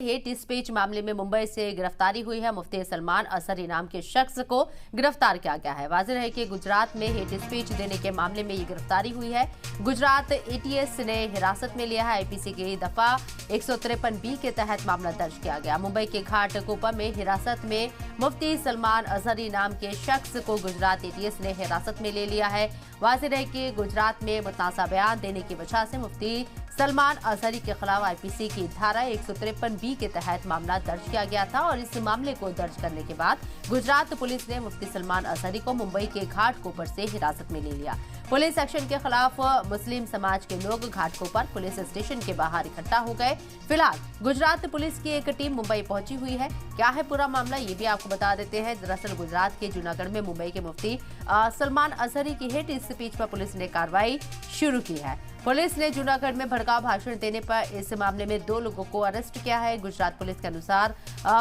Hate speech मामले में मुंबई से गिरफ्तारी हुई है। मुफ्ती सलमान असरी नाम के शख्स को गिरफ्तार किया गया है। वाज़ेह है कि गुजरात में हेट स्पीच देने के मामले में ये गिरफ्तारी हुई है। गुजरात एटीएस ने हिरासत में लिया है। आईपीसी की दफा 153B के तहत मामला दर्ज किया गया। मुंबई के घाटकोपर में हिरासत में मुफ्ती सलमान असरी नाम के शख्स को गुजरात एटीएस ने हिरासत में ले लिया है। वाज़ेह है कि गुजरात में मुतनाज़ा बयान देने की वजह से मुफ्ती सलमान असरी के खिलाफ आईपीसी की धारा 153B के तहत मामला दर्ज किया गया था और इस मामले को दर्ज करने के बाद गुजरात पुलिस ने मुफ्ती सलमान असरी को मुंबई के घाटकोपर से हिरासत में ले लिया। पुलिस एक्शन के खिलाफ मुस्लिम समाज के लोग घाटकोपर पुलिस स्टेशन के बाहर इकट्ठा हो गए। फिलहाल गुजरात पुलिस की एक टीम मुंबई पहुंची हुई है। क्या है पूरा मामला, ये भी आपको बता देते हैं। दरअसल गुजरात के जूनागढ़ में मुंबई के मुफ्ती सलमान असरी की हेट स्पीच पर पुलिस ने कार्रवाई शुरू की है। पुलिस ने जूनागढ़ में भड़काऊ भाषण देने पर इस मामले में 2 लोगों को अरेस्ट किया है। गुजरात पुलिस के अनुसार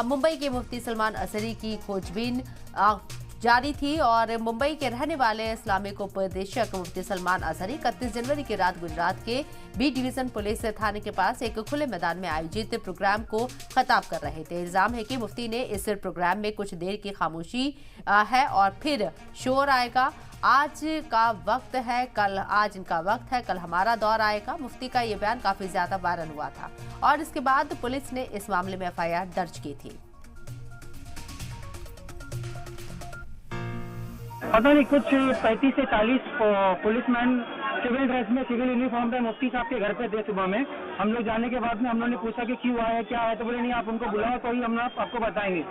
मुंबई के मुफ्ती सलमान असरी की खोजबीन जारी थी और मुंबई के रहने वाले इस्लामिक उपदेशक मुफ्ती सलमान असरी 31 जनवरी की रात गुजरात के बी डिवीजन पुलिस थाने के पास एक खुले मैदान में आयोजित प्रोग्राम को खताब कर रहे थे। इल्जाम है कि मुफ्ती ने इस प्रोग्राम में कुछ देर की खामोशी है और फिर शोर आएगा। आज का वक्त है, आज इनका वक्त है, कल हमारा दौर आएगा। मुफ्ती का ये बयान काफी ज्यादा वायरल हुआ था और इसके बाद पुलिस ने इस मामले में एफआईआर दर्ज की थी। पता नहीं कुछ 35 से 40 पुलिसमैन सिविल ड्रेस में, सिविल यूनिफॉर्म में मुफ्ती साहब के घर पे थे। सुबह में हम लोग जाने के बाद में हम लोग ने पूछा कि क्यों आए, क्या है, तो बोले नहीं आप उनको बुलाओ तो ही हम लोग आपको बताएंगे।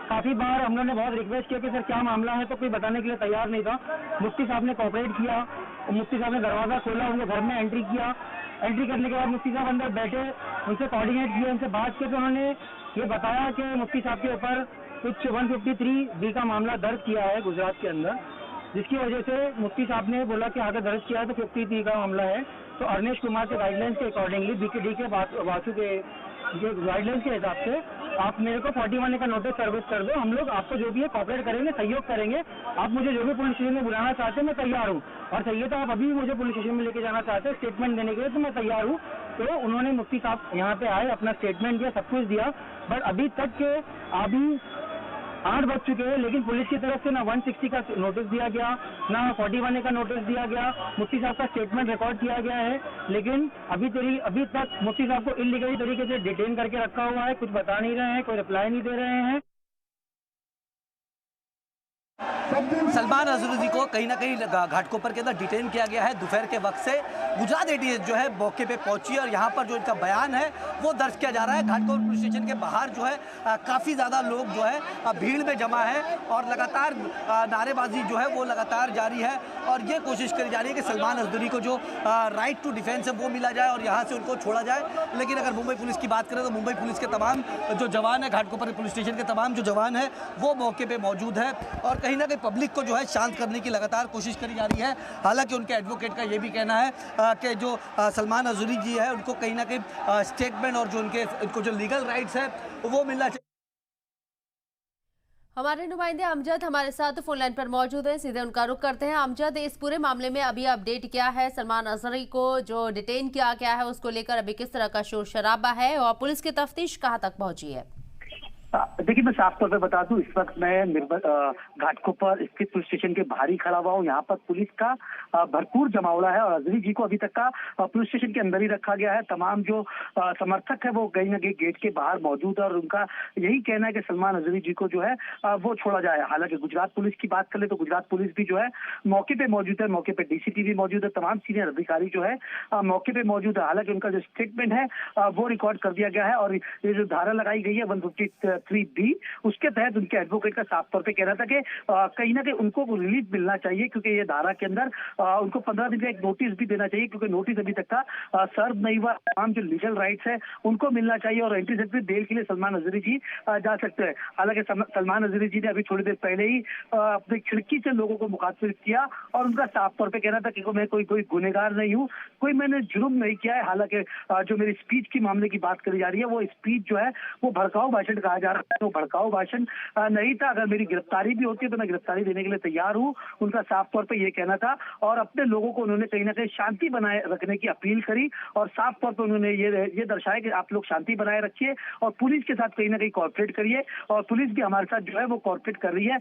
काफी बार हम लोग ने बहुत रिक्वेस्ट किया कि सर क्या मामला है, तो कोई बताने के लिए तैयार नहीं था। मुफ्ती साहब ने कोऑपरेट किया। मुफ्ती साहब ने दरवाजा खोला, उनके घर में एंट्री किया। एंट्री करने के बाद मुफ्ती साहब अंदर बैठे, उनसे कोऑर्डिनेट किया, उनसे बात की तो उन्होंने ये बताया कि मुफ्ती साहब के ऊपर कुछ 153B का मामला दर्ज किया है गुजरात के अंदर, जिसकी वजह से मुफ्ती साहब ने बोला कि आगे दर्ज किया है तो 53 का मामला है। तो अरनेश कुमार के गाइडलाइंस के अकॉर्डिंगली BKD के वासु के गाइडलाइंस के हिसाब से आप मेरे को 41A का नोटिस सर्विस कर दो। हम लोग आपको जो भी है कॉपरेट करेंगे, सहयोग करेंगे। आप मुझे जो भी पुलिस स्टेशन में बुलाना चाहते हैं मैं तैयार हूँ, और चाहिए तो आप अभी मुझे पुलिस स्टेशन में लेके जाना चाहते हैं स्टेटमेंट देने के लिए तो मैं तैयार हूँ। तो उन्होंने मुफ्ती साहब यहाँ पे आए, अपना स्टेटमेंट दिया, सब कुछ दिया। बट अभी तक के अभी 8 बज चुके हैं, लेकिन पुलिस की तरफ से ना 160 का नोटिस दिया गया, ना 41A का नोटिस दिया गया। मुफ्ती साहब का स्टेटमेंट रिकॉर्ड किया गया है, लेकिन अभी तक मुफ्ती साहब को इलीगली तरीके से डिटेन करके रखा हुआ है। कुछ बता नहीं रहे हैं, कोई रिप्लाई नहीं दे रहे हैं। सलमान असरी जी को कहीं ना कहीं घाटकोपर के अंदर डिटेन किया गया है। दोपहर के वक्त से गुजरात एटीएस जो है मौके पे पहुंची और यहाँ पर जो इनका बयान है वो दर्ज किया जा रहा है। घाटकोपर पुलिस स्टेशन के बाहर जो है काफ़ी ज़्यादा लोग जो है भीड़ में जमा है और लगातार नारेबाजी जो है वो लगातार जारी है और ये कोशिश करी जा रही है कि सलमान असरी को जो राइट टू डिफेंस है वो मिला जाए और यहाँ से उनको छोड़ा जाए। लेकिन अगर मुंबई पुलिस की बात करें तो मुंबई पुलिस के तमाम जो जवान है, घाटकोपर पुलिस स्टेशन के तमाम जो जवान है वो मौके पर मौजूद है और कहीं ना कहीं पब्लिक को जो है शांत करने की लगातार कोशिश करी जा रही है। हालांकि उनके एडवोकेट का ये भी कहना है कि जो सलमान असरी जी है उनको कहीं ना कहीं स्टेटमेंट और जो उनको जो लीगल राइट्स है वो मिलना चाहिए। हमारे नुमाइंदे अमजद हमारे साथ फोन लाइन पर मौजूद हैं, सीधे उनका रुख करते हैं। अमजद, इस पूरे मामले में अभी अपडेट क्या है? सलमान असरी को जो डिटेन किया गया है उसको लेकर अभी किस तरह का शोर शराबा है और पुलिस की तफ्तीश कहां तक पहुंची है? देखिए, मैं साफ तौर पे बता दूं, इस वक्त मैं घाटकोपर स्थित पुलिस स्टेशन के बाहर ही खड़ा हुआ हूँ। यहाँ पर पुलिस का भरपूर जमावड़ा है और असरी जी को अभी तक का पुलिस स्टेशन के अंदर ही रखा गया है। तमाम जो समर्थक है वो कहीं ना कहीं गेट के बाहर मौजूद है और उनका यही कहना है कि सलमान असरी जी को जो है वो छोड़ा जाए। हालांकि गुजरात पुलिस की बात करें तो गुजरात पुलिस भी जो है मौके पे मौजूद है, मौके पे DCP भी मौजूद है, तमाम सीनियर अधिकारी जो है मौके पे मौजूद है। हालांकि उनका जो स्टेटमेंट है वो रिकॉर्ड कर दिया गया है और ये जो धारा लगाई गई है 153B, उसके तहत उनके एडवोकेट का साफ तौर पे कहना था कि कहीं ना कहीं उनको रिलीफ मिलना चाहिए, क्योंकि ये धारा के अंदर उनको 15 दिन का एक नोटिस भी देना चाहिए, क्योंकि नोटिस अभी तक का सर्व नहीं हुआ। तमाम जो लीगल राइट्स है उनको मिलना चाहिए और एंटीसिपेटरी बेल के लिए सलमान असरी जी जा सकते हैं। हालांकि सलमान असरी जी ने अभी थोड़ी देर पहले ही अपनी खिड़की से लोगों को मुखातिब किया और उनका साफ तौर पे कहना था कि मैं कोई गुनहगार नहीं हूँ, कोई मैंने जुर्म नहीं किया है। हालांकि जो मेरी स्पीच की मामले की बात करी जा रही है वो स्पीच जो है वो भड़काऊ भाषण कहा जा जा रहा है वो भड़काऊ भाषण नहीं था। अगर मेरी गिरफ्तारी भी होती है तो मैं गिरफ्तारी देने के लिए तैयार हूँ, उनका साफ तौर पर यह कहना था। और अपने लोगों को उन्होंने कहीं ना कहीं शांति बनाए रखने की अपील करी और साफ तौर पर उन्होंने ये दर्शाया कि आप लोग शांति बनाए रखिए और पुलिस के साथ कहीं ना कहीं कोऑपरेट करिए। और पुलिस भी हमारे साथ जो है वो कोऑपरेट कर रही है।